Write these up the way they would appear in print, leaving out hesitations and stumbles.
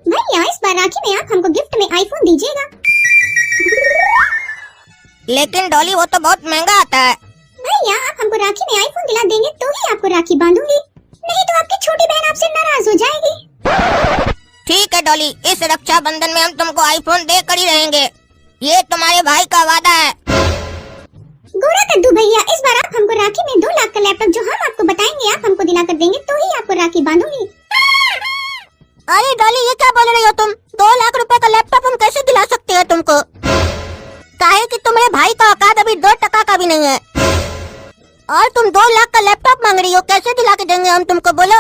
भैया इस बार राखी में आप हमको गिफ्ट में आईफोन दीजिएगा। लेकिन डॉली वो तो बहुत महंगा आता है। भैया आप हमको राखी में आईफोन दिला देंगे तो ही आपको राखी बांधूंगी, नहीं तो आपकी छोटी बहन आपसे नाराज हो जाएगी। ठीक है डॉली, इस रक्षाबंधन में हम तुमको आईफोन दे कर ही रहेंगे, ये तुम्हारे भाई का वादा है। गोरा कद्दू भैया इस बार आप हमको राखी में 2 लाख का लैपटॉप जो हम आपको बताएंगे आप हमको दिला कर देंगे तो ही आपको राखी बांधूंगी। अरे डॉली ये क्या बोल रही हो तुम? 2 लाख रुपए का लैपटॉप हम कैसे दिला सकते हैं तुमको? काहे कि तुम्हारे भाई का औकात अभी 2 टका का भी नहीं है और तुम 2 लाख का लैपटॉप मांग रही हो, कैसे दिला के देंगे हम तुमको? बोलो,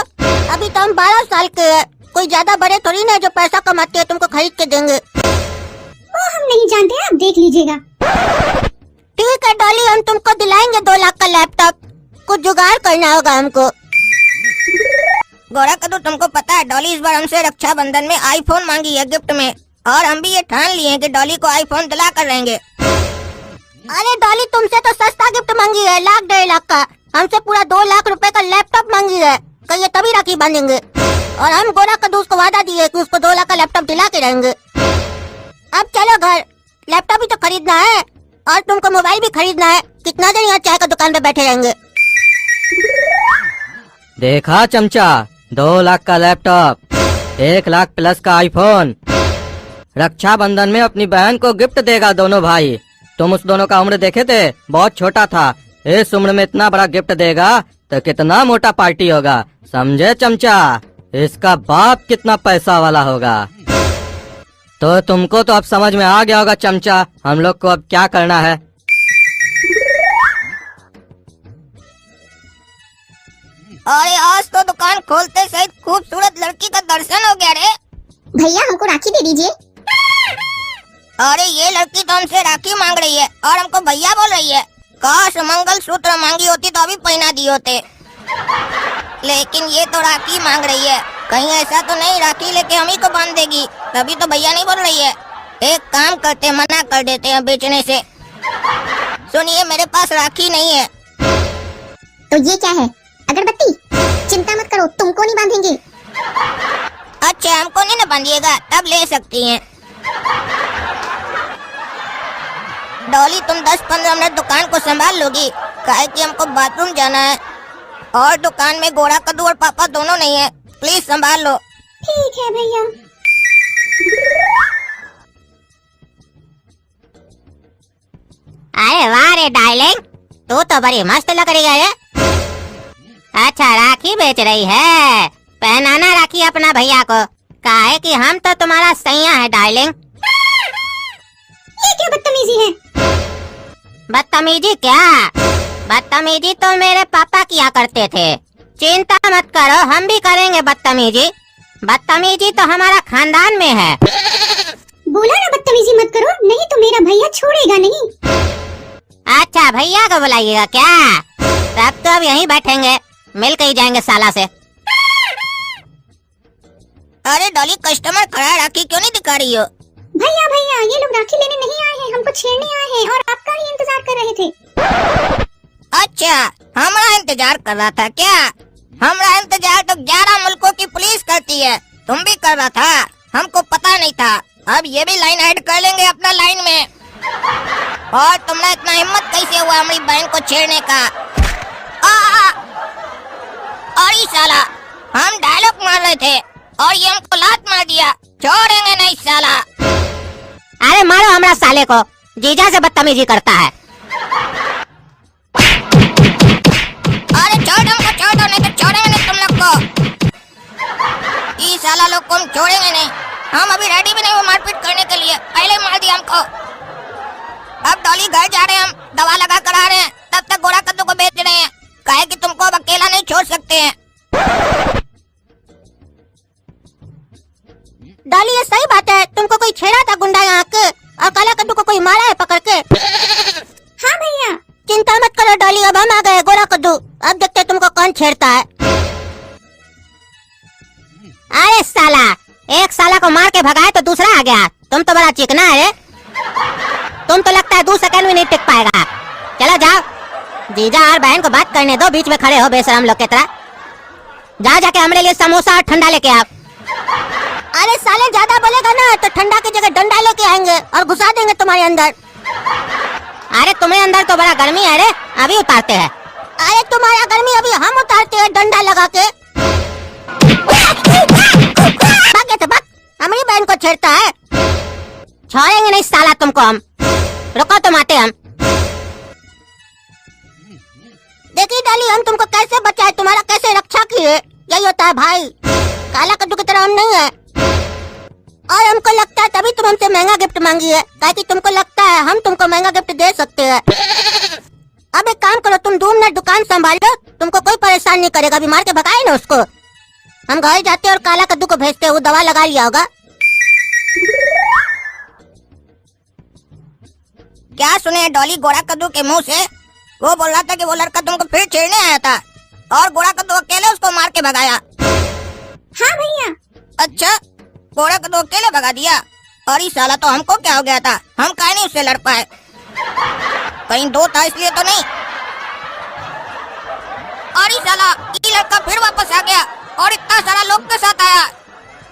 अभी तो हम 12 साल के हैं, कोई ज्यादा बड़े थोड़ी ना जो पैसा कमाते हैं तुमको खरीद के देंगे। वो हम नहीं जानते, आप देख लीजिएगा। ठीक है डॉली, हम तुमको दिलाएंगे 2 लाख का लैपटॉप, कुछ जुगाड़ करना होगा हमको। गोरा कद्दू तुमको पता है डॉली इस बार हमसे रक्षाबंधन में आईफोन मांगी है गिफ्ट में, और हम भी ये ठान लिए हैं कि डॉली को आईफोन दिला कर रहेंगे। अरे डॉली तुमसे तो सस्ता गिफ्ट मांगी है, 1 लाख 1.5 लाख का, हमसे पूरा 2 लाख रुपए का लैपटॉप मांगी है, कहिए तभी राखी बांधेंगे। और हम गोरा कद्दू उसको वादा दिए कि उसको 2 लाख का लैपटॉप दिला के रहेंगे। अब चलो घर, लैपटॉप भी तो खरीदना है और तुमको मोबाइल भी खरीदना है, कितना देर यहाँ चाय का दुकान पे बैठे रहेंगे? देखा चमचा, 2 लाख का लैपटॉप, 1 लाख प्लस का आईफोन, रक्षाबंधन में अपनी बहन को गिफ्ट देगा दोनों भाई। तुम उस दोनों का उम्र देखे थे, बहुत छोटा था, इस उम्र में इतना बड़ा गिफ्ट देगा तो कितना मोटा पार्टी होगा, समझे चमचा? इसका बाप कितना पैसा वाला होगा। तो तुमको तो अब समझ में आ गया होगा चमचा, हम लोग को अब क्या करना है। अरे आज तो दुकान खोलते सहित खूबसूरत लड़की का दर्शन हो गया रे। भैया हमको राखी दे दीजिए। अरे ये लड़की तो हमसे राखी मांग रही है और हमको भैया बोल रही है। काश मंगल सूत्र मांगी होती तो अभी पहना दिए होते, लेकिन ये तो राखी मांग रही है। कहीं ऐसा तो नहीं राखी लेके हम ही को बांध देगी, तभी तो भैया नहीं बोल रही है। एक काम करते, मना कर देते हैं बेचने से। सुनिए मेरे पास राखी नहीं है। तो ये क्या है? अगरबत्ती? चिंता मत करो, तुमको नहीं बांधेंगे। अच्छा हमको नहीं ना बांधिएगा, तब ले सकती हैं। डॉली तुम 10-15 मिनट दुकान को संभाल लोगी, काहे कि हमको बाथरूम जाना है और दुकान में गोरा कद्दू और पापा दोनों नहीं है, प्लीज संभाल लो। ठीक है भैया। अरे वाह रे डार्लिंग, तू तो बड़ी मस्त लग रही है। अच्छा राखी बेच रही है, पहनाना राखी अपना भैया को, काहे कि हम तो तुम्हारा सैया है डार्लिंग। ये क्या बदतमीजी है? बदतमीजी क्या? बदतमीजी तो मेरे पापा किया करते थे, चिंता मत करो हम भी करेंगे बदतमीजी। बदतमीजी तो हमारा खानदान में है। बोला ना बदतमीजी मत करो, नहीं तो मेरा भैया छोड़ेगा नहीं। अच्छा भैया को बुलाइएगा क्या? तब तो अब यहीं बैठेंगे, मिल के ही जाएंगे साला से। अरे डॉली कस्टमर खड़ा है, राखी क्यों नहीं दिखा रही हो? भैया भैया ये लोग राखी लेने नहीं आए हैं, हमको छेड़ने आए हैं और आपका ही इंतजार कर रहे थे। अच्छा हमारा इंतजार कर रहा था क्या? हमारा इंतजार तो 11 मुल्कों की पुलिस करती है, तुम भी कर रहा था, हमको पता नहीं था। अब ये भी लाइन ऐड कर लेंगे अपना लाइन में। और तुमने इतना हिम्मत कैसे हुआ हमारी बहन को छेड़ने का? अरे साला, हम डायलॉग मार रहे थे और ये हमको लात मार दिया, छोड़ेंगे नहीं साला। अरे मारो हमारा साले को, जीजा से बदतमीजी करता है। अरे छोड़ हमको, छोड़ दो नहीं तो छोड़ेंगे नहीं तुम लोग को। ये साला लोग को हम छोड़ेंगे नहीं, हम अभी रेडी भी नहीं हो मारपीट करने के लिए, पहले मार दिया हमको। अब डॉली घर जा रहे हैं, हम दवा लगा कर आ रहे हैं, तब तक गोरा कद्दू को बेच रहे हैं, काहे कि तुमको अब अकेला नहीं छोड़ सकते हैं। डॉली ये सही बात है, तुमको कोई छेड़ा था गुंडा यहाँ के और काला कद्दू को कोई मारा है पकड़ के? हाँ भैया। चिंता मत करो डॉली, अब हम आ गए गोरा कद्दू, अब देखते तुमको कौन छेड़ता है। अरे साला, एक साला को मार के भगाए तो दूसरा आ गया, तुम तो बड़ा चिकना है। तुम तो लगता है 2 सेकंड भी नहीं टिक पाएगा। चलो जाओ, जीजा और बहन को बात करने दो, बीच में खड़े हो बेशरम लोग की तरह। जाओ जाके हमारे लिए समोसा और ठंडा लेके आओ। अरे साले ज्यादा बोलेगा ना तो ठंडा की जगह डंडा लेके आएंगे और घुसा देंगे तुम्हारे अंदर। अरे तुम्हें अंदर तो बड़ा गर्मी है रे, अभी उतारते हैं। अरे तुम्हारा गर्मी अभी हम उतारते हैं डंडा लगा के। भाग तो भाग, हमारी बहन को छेड़ता है। छोड़ेंगे नहीं साला तुमको हम, रुको तुम आते हम। देखिए डाली हम तुमको कैसे बचाए, तुम्हारा कैसे रक्षा किए। यही होता है भाई, काला कद्दू की तरह हम नहीं है। और हमको लगता है तभी तुम हमसे महंगा गिफ्ट मांगी है, ताकि तुमको लगता है हम तुमको महंगा गिफ्ट दे सकते हैं। अब एक काम करो, तुम 2 मिनट दुकान संभालो, तुमको कोई परेशान नहीं करेगा। अभी मार के भगाए ना उसको, हम घर जाते और काला कद्दू को भेजते, वो दवा लगा लिया होगा। क्या सुने डॉली गोरा कद्दू के मुंह से? वो बोल रहा था कि वो लड़का तुमको फिर छेड़ने आया था और गोरा कद्दू अकेले उसको मार के भगाया। हाँ भैया। अच्छा, गोरा कद्दू अकेले भगा दिया? और इस साला तो हमको क्या हो गया था, हम काहे नहीं उससे लड़ पाए? कहीं 2 था इसलिए तो नहीं? और इस साला ये लड़का फिर वापस आ गया और इतना सारा लोग के साथ आया।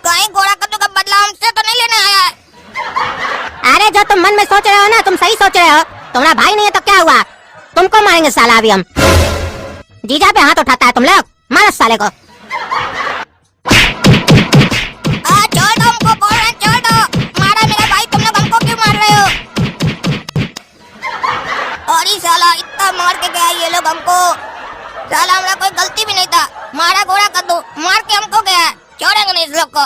कहीं गोरा कद्दू का बदला हमसे तो नहीं लेने आया है? अरे जो तुम मन में सोच रहे हो ना, तुम सही सोच रहे हो। तुम्हारा भाई नहीं है तो क्या हुआ, तुमको मारेंगे साला अभी हम। जीजा पे हाथ उठाता है तुम लोग, मारो साले को। छोड़ दो हमको, बोल रहे छोड़ दो। मारा मेरा भाई, तुम लोग हमको क्यों मार रहे हो? और ये साला इतना मार के गया ये लोग हमको। साला हमारा कोई गलती भी नहीं था, मारा गोरा कद्दू मार के हमको गया। छोड़ेंगे नहीं इस लोग को,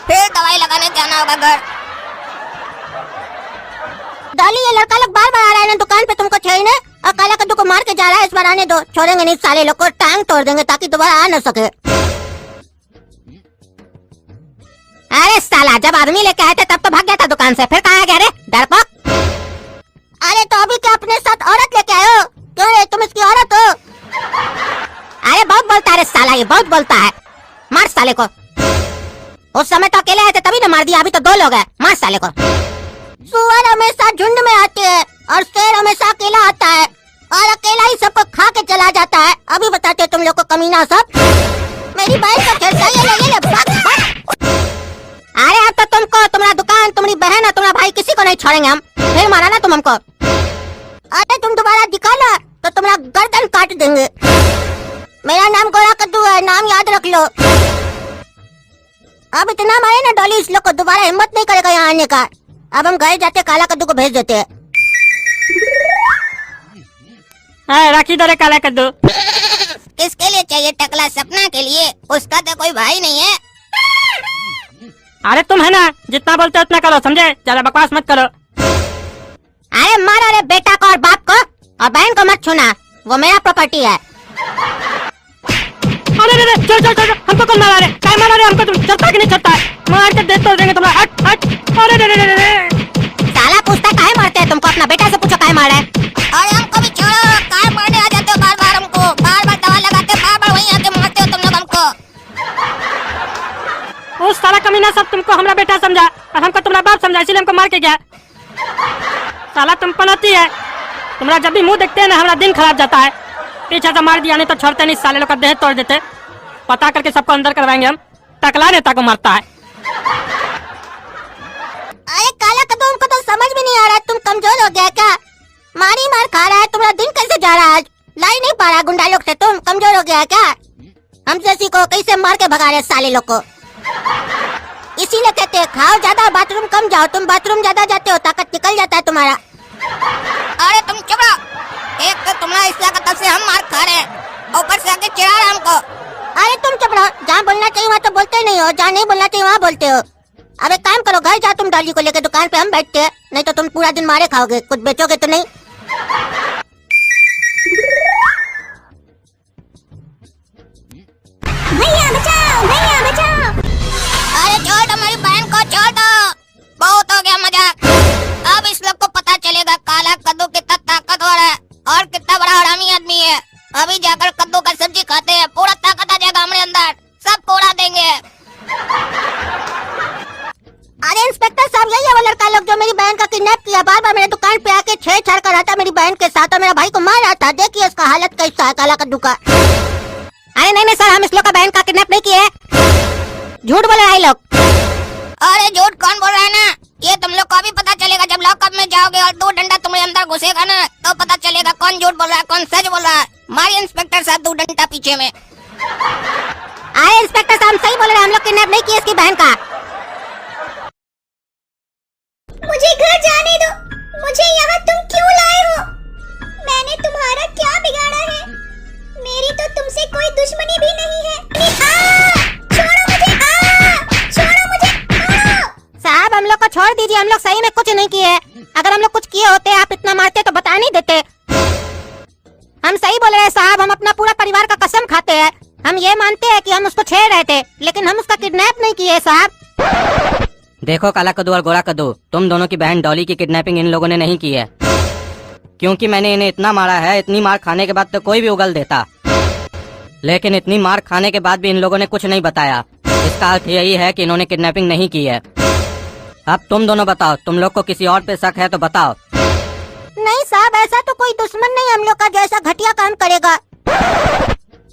फिर दवाई लगाने जाना होगा घर। डॉली ये लड़का लोग बार बार आ रहा है ना दुकान पे तुमको छेड़ने, और काला कद्दू को मार के जा रहा है। इस बार आने दो, छोड़ेंगे नहीं साले लोग को, टांग तोड़ देंगे ताकि दोबारा आ न सके। अरे साला जब आदमी लेके आए थे तब तो भाग गया था दुकान से, फिर कहाँ गया रे डरपोक? अरे तो अभी क्या अपने साथ औरत लेके आए हो? क्यों रे, तुम इसकी औरत हो? अरे बहुत बोलता है रे साला, ये बहुत बोलता है। मार साले को। उस समय तो अकेले आए थे तभी ना मार दिया, अभी तो 2 लोग हैं, मार साले को। सुअर हमेशा झुंड में आते हैं और शेर हमेशा अकेला आता है, और अकेला ही सबको खा के चला जाता है। अभी बताते तुम लोग को कमीना सब। मेरी बहन को छेड़ता है, ये ले भाग भाग। अरे अब तो तुमको, तुम्हारा दुकान, तुम्हारी बहन और तुम्हारा भाई किसी को नहीं छोड़ेंगे हम। फिर मारा ना तुम हमको, अरे तुम दोबारा दिखा ना तो तुम्हारा गर्दन काट देंगे। मेरा नाम गोरा कद्दू है, नाम याद रख लो। अब इतना मारे ना डॉली, इस लोग को दोबारा हिम्मत नहीं करेगा यहाँ आने का। अब हम घर जाते काला कद्दू को भेज देते हैं। राखी दो रे काला कद्दू। किसके लिए चाहिए टकला? सपना के लिए, उसका तो कोई भाई नहीं है। अरे तुम है ना, जितना बोलते उतना करो, समझे? ज्यादा बकवास मत करो। अरे मारो रे बेटा को और बाप को, और बहन को मत छूना, वो मेरा प्रॉपर्टी है। अरे रे चल चल चल, हमको कौन मारा रे? काय मारा रे हमको? तुम चलता कि नहीं चलता है? मार के देख तो देंगे तुम्हारा। हट हट। अरे रे रे रे साला पूछता काहे मारते हैं तुमको? अपना बेटा से पूछो काहे मारा है। अरे हमको भी छोड़ो, काहे मारने आ जाते हो बार बार हमको? बार बार दवा लगाते, बार बार वहीं आके मारते हो तुम लोग हमको। वो साला कमीना सब तुमको हमारा बेटा समझा और हमको तुम्हारा बाप समझा, इसलिए हमको मार के गया। साला तुम पनौती है, तुम्हारा जब भी मुंह देखते हैं ना हमारा दिन खराब जाता है। पीछे से मार दिया, नहीं तो छोड़ते नहीं, साले लोग का देह तोड़ देते। पता करके सबको अंदर करवाएंगे हम। टकला नेता को मारता है। अरे काला कद्दू, हमको तो समझ में नहीं आ रहा, तुम कमजोर हो गया क्या? मारी मार खा रहा है, तुम्हारा दिन कैसे जा रहा है? आज लाई नहीं पा रहा गुंडा लोग से, तुम कमजोर हो गया क्या? हम जैसी को कैसे मार के भगा रहे साले लोग को। इसीलिए कहते हैं खाओ ज्यादा, बाथरूम कम जाओ। तुम बाथरूम ज्यादा जाते हो, ताकत निकल जाता है तुम्हारा। अरे तुम चुप रहो, एक तो तुम्हारा हिस्सा का तब से हम मार खा रहे हैं, ऊपर से आके चिढ़ा रहा हमको। अरे तुम चुप रहो, जहाँ बोलना चाहिए वहाँ तो बोलते नहीं हो, जहाँ नहीं बोलना चाहिए वहाँ बोलते हो। अब एक काम करो, घर जाओ तुम डॉली को लेकर, दुकान पे हम बैठते हैं, नहीं तो तुम पूरा दिन मारे खाओगे, कुछ बेचोगे तो नहीं। भैया बचाओ, भैया बचाओ। अरे छोड़ दो मेरी बहन को, छोड़ दो, बहुत हो गया मजाक। अब इस लोग को पता चलेगा काला कद्दू कितना ताकतवर है और कितना बड़ा हरामी आदमी है। अभी जाकर कद्दू का सब्जी खाते हैं, पूरा ताकत आ जाएगा हमारे अंदर, सब उड़ा देंगे। अरे इंस्पेक्टर साहब, यही है वो लड़का लोग जो मेरी बहन का किडनैप किया, बार बार मेरे दुकान पे आके छेड़छाड़ कर रहा था मेरी बहन के साथ, और मेरा भाई को मार रहा था। देखिए इसका हालत कैसा है काला कद्दू का। अरे नहीं नहीं सर, हम इस लोग का बहन का किडनैप नहीं किए। झूठ बोल रहे हैं लोग। अरे झूठ कौन बोल रहा है ना, ये तुम लोग को भी पता चलेगा जब लॉकअप में जाओगे और 2 डंडा तुम्हारे अंदर घुसेगा ना, तो पता चलेगा कौन झूठ बोल रहा है कौन सच बोल रहा है। मारिए इंस्पेक्टर साहब 2 डंडा पीछे में। अरे इंस्पेक्टर साहब सही बोल रहे हैं, हम लोग किडनैप नहीं किए इसकी बहन का। मुझे घर जाने दो, मुझे यहाँ तुम क्यों लाए हो? मैंने तुम्हारा क्या बिगाड़ा है? मेरी तो तुमसे कोई दुश्मनी भी नहीं है। छोड़ो मुझे, छोड़ो मुझे, छोड़ो। साहब हम लोग को छोड़ दीजिए, हम लोग सही में कुछ नहीं किए। अगर हम लोग कुछ किए होते आप इतना मारते तो बता नहीं देते। हम सही बोल रहे हैं साहब, हम अपना पूरा परिवार का कसम खाते हैं। हम ये मानते हैं कि हम उसको छेड़ रहे थे, लेकिन हम उसका किडनैप नहीं किए साहब। देखो काला कद्दू और गोरा कद्दू, तुम दोनों की बहन डॉली की किडनैपिंग इन लोगों ने नहीं की है, क्योंकि मैंने इन्हें इतना मारा है। इतनी मार खाने के बाद तो कोई भी उगल देता, लेकिन इतनी मार खाने के बाद भी इन लोगों ने कुछ नहीं बताया। इसका अर्थ यही है कि इन्होंने किडनैपिंग नहीं की है। अब तुम दोनों बताओ, तुम लोग को किसी और पे शक है तो बताओ। नहीं साहब, ऐसा तो कोई दुश्मन नहीं हम लोग का जैसा घटिया काम करेगा।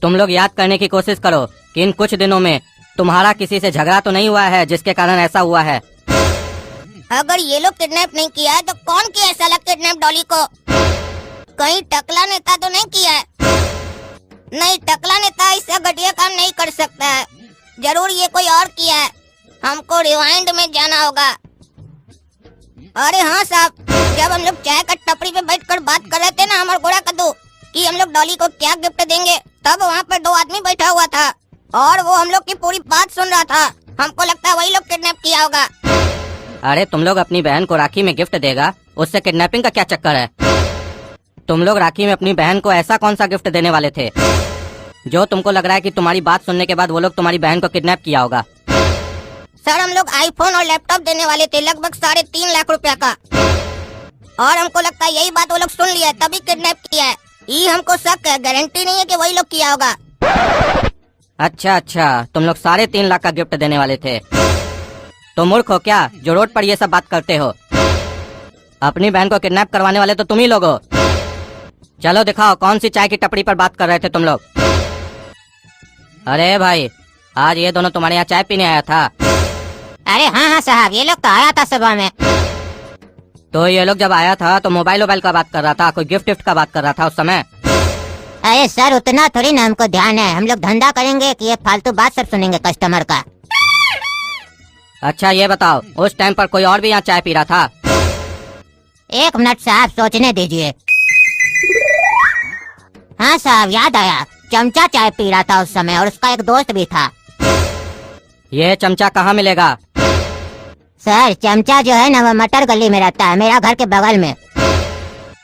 तुम लोग याद करने की कोशिश करो कि इन कुछ दिनों में तुम्हारा किसी से झगड़ा तो नहीं हुआ है जिसके कारण ऐसा हुआ है। अगर ये लोग किडनैप नहीं किया है तो कौन किया है साला किडनैप डॉली को? कहीं टकला नेता तो नहीं किया है? नहीं, टकला नेता इससे घटिया काम नहीं कर सकता है, जरूर ये कोई और किया है। हमको रिवाइंड में जाना होगा। अरे हाँ साहब, जब हम लोग चाय का टपरी पे बैठकर बात कर रहे थे ना हमारे गोरा कद्दू कि हम लोग डॉली को क्या गिफ्ट देंगे, तब वहाँ पर 2 आदमी बैठा हुआ था और वो हम लोग की पूरी बात सुन रहा था। हमको लगता है वही लोग किडनैप किया होगा। अरे तुम लोग अपनी बहन को राखी में गिफ्ट देगा, उससे किडनैपिंग का क्या चक्कर है? तुम लोग राखी में अपनी बहन को ऐसा कौन सा गिफ्ट देने वाले थे जो तुमको लग रहा है कि तुम्हारी बात सुनने के बाद वो लोग तुम्हारी बहन को किडनैप किया होगा? सर हम लोग आईफोन और लैपटॉप देने वाले थे, लगभग 3.5 लाख रुपया का, और हमको लगता है यही बात वो लोग सुन लिया है तभी किडनैप किया है। ये हमको शक है, गारंटी नहीं है कि वही लोग किया होगा। अच्छा, तुम लोग 3.5 लाख का गिफ्ट देने वाले थे। तो मूर्ख हो क्या जो रोड पर ये सब बात करते हो? अपनी बहन को किडनैप करवाने वाले तो तुम ही लोग हो। चलो दिखाओ कौन सी चाय की टपरी पर बात कर रहे थे तुम लोग। अरे भाई, आज ये दोनों तुम्हारे यहाँ चाय पीने आया था? अरे हाँ साहब, ये लोग तो आया था सुबह में। तो ये लोग जब आया था तो मोबाइल का बात कर रहा था, कोई गिफ्ट का बात कर रहा था उस समय? अरे सर उतना थोड़ी ना हमको ध्यान है, हम लोग धंधा करेंगे कि ये फालतू बात सब सुनेंगे कस्टमर का। अच्छा ये बताओ, उस टाइम पर कोई और भी यहाँ चाय पी रहा था? 1 मिनट साहब, सोचने दीजिए। हाँ साहब याद आया, चमचा चाय पी रहा था उस समय और उसका एक दोस्त भी था। ये चमचा कहाँ मिलेगा? सर चमचा जो है ना वो मटर गली में रहता है, मेरा घर के बगल में।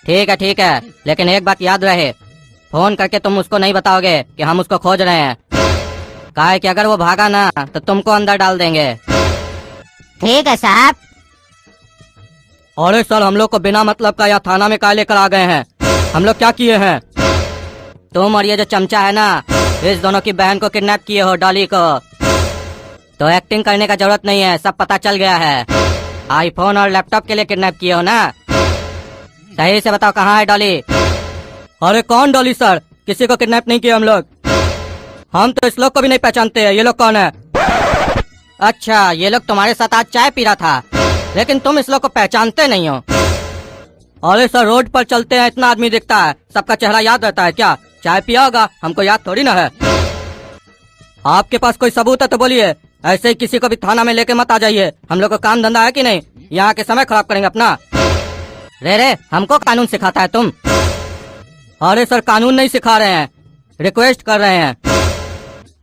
ठीक है, लेकिन एक बात याद रहे, फोन करके तुम उसको नहीं बताओगे कि हम उसको खोज रहे हैं। काहे कि अगर वो भागा ना तो तुमको अंदर डाल देंगे। ठीक है साहब। अरे सर, हम लोग को बिना मतलब का यहाँ थाना में काहे लेकर आ गए हैं? हम लोग क्या किए हैं? तुम और ये जो चमचा है ना, इस दोनों की बहन को किडनैप किए हो, डॉली को। तो एक्टिंग करने का जरूरत नहीं है, सब पता चल गया है। आईफोन और लैपटॉप के लिए किडनैप किए हो ना? सही से बताओ कहाँ है डॉली? अरे कौन डॉली सर? किसी को किडनैप नहीं किया हम लोग। हम तो इस लोग को भी नहीं पहचानते हैं, ये लोग कौन है? अच्छा, ये लोग तुम्हारे साथ आज चाय पी रहा था, लेकिन तुम इस लोग को पहचानते नहीं हो। अरे सर, रोड पर चलते हैं इतना आदमी दिखता है, सबका चेहरा याद रहता है क्या? चाय पिया होगा, हमको याद थोड़ी ना है। आपके पास कोई सबूत है तो बोलिए, ऐसे ही किसी को भी थाना में लेके मत आ जाइए। हम लोग को काम धंधा है कि नहीं? यहाँ के समय खराब करेंगे अपना। रे हमको कानून सिखाता है तुम? अरे सर, कानून नहीं सिखा रहे हैं, रिक्वेस्ट कर रहे हैं।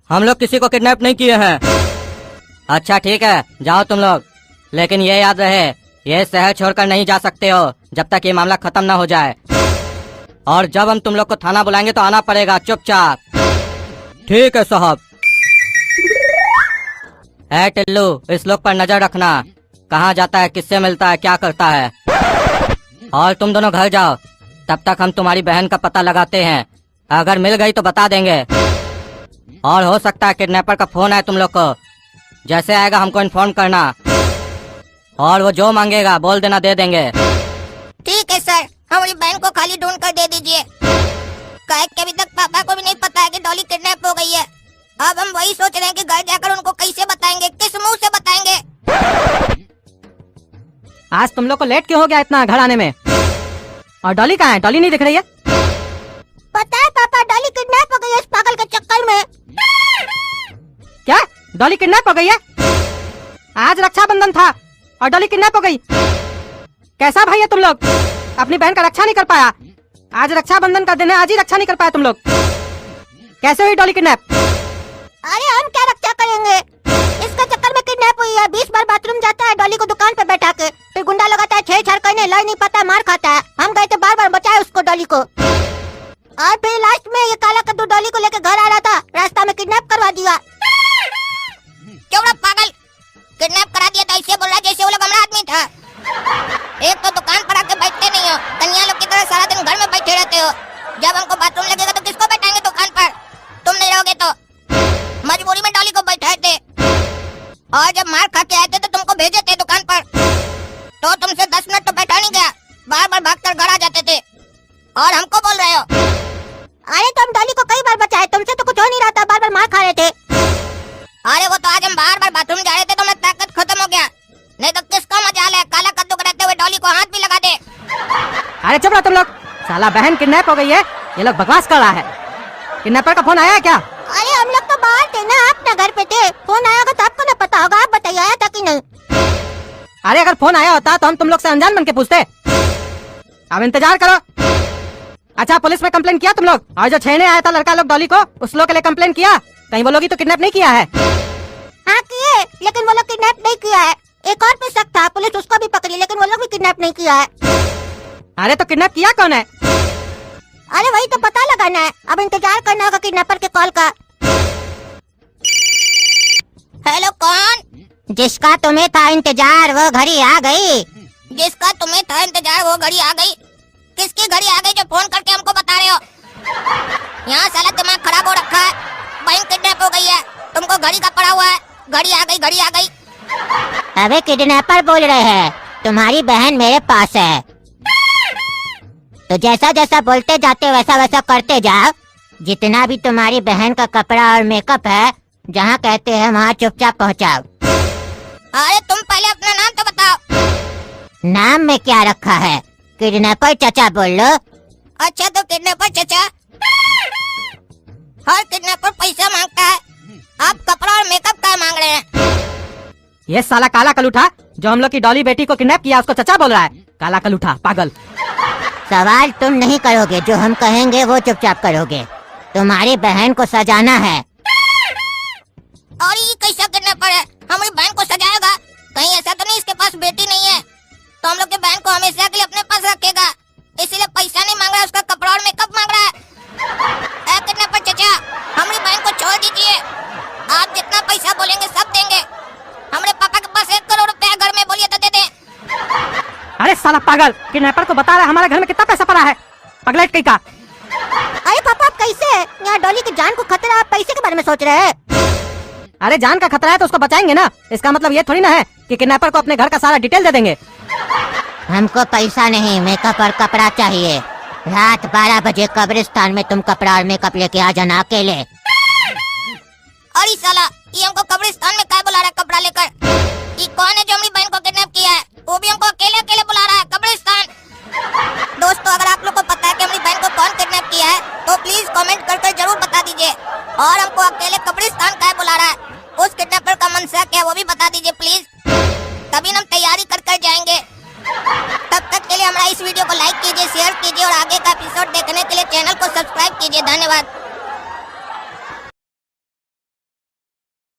हम लोग किसी को किडनैप नहीं किए हैं। अच्छा ठीक है, जाओ तुम लोग, लेकिन ये याद रहे, ये शहर छोड़कर नहीं जा सकते हो जब तक ये मामला खत्म ना हो जाए। और जब हम तुम लोग को थाना बुलाएंगे तो आना पड़ेगा चुपचाप। ठीक है साहब। ऐ टिल्लू, इस लोग पर नजर रखना, कहाँ जाता है, किससे मिलता है, क्या करता है। और तुम दोनों घर जाओ, तब तक हम तुम्हारी बहन का पता लगाते हैं। अगर मिल गई तो बता देंगे। और हो सकता है किडनैपर का फोन आए तुम लोग को, जैसे आएगा हमको इन्फॉर्म करना। और वो जो मांगेगा बोल देना, दे देंगे। ठीक है सर, हमारी बहन को खाली ढूंढ कर दे दीजिए। काहे कि अभी तक पापा को भी नहीं पता है कि डॉली किडनैप हो गई है। अब हम वही सोच रहे हैं कि घर जाकर उनको कैसे बताएंगे। आज तुम लोग को लेट क्यों हो गया इतना घर आने में? और डॉली कहाँ है? डॉली नहीं दिख रही है। पता है पापा, डॉली किडनैप हो गई है इस पागल के चक्कर में। क्या? डॉली किडनैप हो गई है? आज रक्षाबंधन था और डॉली किडनैप हो गई? कैसा भाई है तुम लोग? अपनी बहन का रक्षा नहीं कर पाया। आज रक्षाबंधन का दिन है, आज ही रक्षा नहीं कर पाया तुम लोग। कैसे हुई डॉली किडनैप? अरे हम क्या रक्षा करेंगे, इसके चक्कर में किडनैप हुई है। 20 बार बाथरूम जाता है डॉली को दुकान पे बैठा के, फिर गुंडा लगाता है, छेड़छाड़ करने, लड़ नहीं पाता, मार खाता है। हम गए थे बार बार बचाए उसको, डॉली को। और फिर लास्ट में ये काला कद्दू डॉली को लेकर घर आ रहा था, रास्ता में किडनैप करवा दिया। क्यों पागल, किडनैप करा दिया तो ऐसे बोल रहा जैसे वो लोग हमारा आदमी था। एक तो दुकान पर आके बैठते नहीं हो, कन्या लोग की तरह सारा दिन घर में बैठे रहते हो। जब हमको बाथरूम लगेगा तो किसको बैठाएंगे दुकान पर? तुम नहीं रहोगे तो। मजबूरी में डॉली को बैठाए थे, और जब मार खा के आए थे तो तुमको भेजे थे दुकान पर, तो तुमसे 10 मिनट तो बैठा नहीं गया, बार बार भाग कर घर आ जाते थे और हमको बोल रहे हो। अरे तो हम डॉली को कई बार बचाए, तुमसे तो कुछ हो नहीं रहा था, बार बार मार खा रहे थे। अरे वो तो आज हम बार बार बाथरूम जा रहे थे तो मैं ताकत खत्म हो गया, नहीं तो किसका मजाल है काला कद्दू कराते हुए डॉली को हाथ भी लगा दे। अरे चुप रहो तुम लोग, साला बहन किडनैप हो गई है, ये लोग बकवास कर रहा है। किडनैपर का फोन आया है क्या? अरे हम लोग तो बाहर थे ना, अपने घर पे थे। फोन आया होगा तो आपको ना पता होगा, आप बताइए आया था कि नहीं? अरे अगर फोन आया होता तो हम तुम लोग से अनजान बन के पूछते। अब इंतजार करो। अच्छा पुलिस में कंप्लेन किया तुम लोग? और जो छेड़ने आया था लड़का लोग डॉली को, उस लोग के लिए कंप्लेन किया? कहीं वो लोग ही तो किडनैप नहीं किया है? हाँ किए, लेकिन वो लोग किडनैप नहीं किया है। एक और पे शक था, पुलिस उसको भी पकड़ी, लेकिन वो लोग भी किडनैप नहीं किया है। अरे तो किडनैप किया कौन है? अरे वही तो पता लगाना है, अब इंतजार करना होगा किडनैपर के कॉल का। हेलो कौन? जिसका तुम्हें था इंतजार वो घड़ी आ गई। जिसका तुम्हें था इंतजार वो घड़ी आ गई? किसकी घड़ी आ गई जो फोन करके हमको बता रहे हो? यहाँ साला दिमाग खराब हो रखा है, बहन किडनैप हो गई है, तुमको घड़ी का पड़ा हुआ है, घड़ी आ गई, घड़ी आ गई। अबे किडनैपर बोल रहे हैं, तुम्हारी बहन मेरे पास है, तो जैसा जैसा बोलते जाते वैसा वैसा करते जाओ। जितना भी तुम्हारी बहन का कपड़ा और मेकअप है, जहाँ कहते हैं वहाँ चुपचाप पहुँचाओ। अरे तुम पहले अपना नाम तो बताओ। नाम में क्या रखा है? किडनैपर चचा बोल लो। अच्छा तो किडनैपर चचा, हर किडनैपर पैसा मांगता है, आप कपड़ा और मेकअप का मांग रहे हैं? ये साला काला कलूठा जो हम लोग की डॉली बेटी को किडनैप किया उसको चचा बोल रहा है। काला कलूठा पागल। सवाल तुम नहीं करोगे, जो हम कहेंगे वो चुपचाप करोगे। तुम्हारी बहन को सजाना है। और ये कैसा किडनैपर है, हमारी बहन को सजाएगा? कहीं ऐसा तो नहीं इसके पास बेटी नहीं है, तो हम लोग की बहन को हमेशा के लिए अपने पास रखेगा, इसीलिए पैसा नहीं मांग रहा है, उसका कपड़ा और मेकअप मांग रहा है। किडनैपर चचा, हमारी बहन को छोड़ दीजिए, आप जितना पैसा बोलेंगे सब देंगे। हमारे पापा के पास 1 करोड़ रुपया घर में, बोलिए तो दे दे। अरे साला पागल, किडनैपर को बता रहा है हमारे घर में कितना पैसा पड़ा है, पगलेट कहीं का। अरे पापा आप कैसे? यहाँ डॉली की जान को खतरा, आप पैसे के बारे में सोच रहे हैं? अरे जान का खतरा है तो उसको बचाएंगे ना, इसका मतलब ये थोड़ी ना है कि किडनैपर को अपने घर का सारा डिटेल दे देंगे। हमको पैसा नहीं, मेकअप और कपड़ा चाहिए। रात 12 बजे कब्रिस्तान में तुम कपड़ा और मेकअप लेके आ जाना अकेले। अरे साला, ये हमको कब्रिस्तान में क्या बुला रहा है कपड़ा लेकर? ये कौन है जो हमारी बहन को किडनैप किया है? वो भी हमको अकेले अकेले बुला रहा है कब्रिस्तान। दोस्तों अगर आप लोग को पता है कि हमारी बहन को कौन किडनैप किया है तो प्लीज कमेंट कर जरूर बता दीजिए, और हमको अकेले कब्रिस्तान क्या बुला रहा है, उस किडनैपर का मनसा क्या वो भी बता दीजिए प्लीज, तभी हम तैयारी कर जाएंगे। तब तक के लिए हमारा इस वीडियो को लाइक कीजिए, शेयर कीजिए और आगे का एपिसोड देखने के लिए चैनल को सब्सक्राइब कीजिए। धन्यवाद।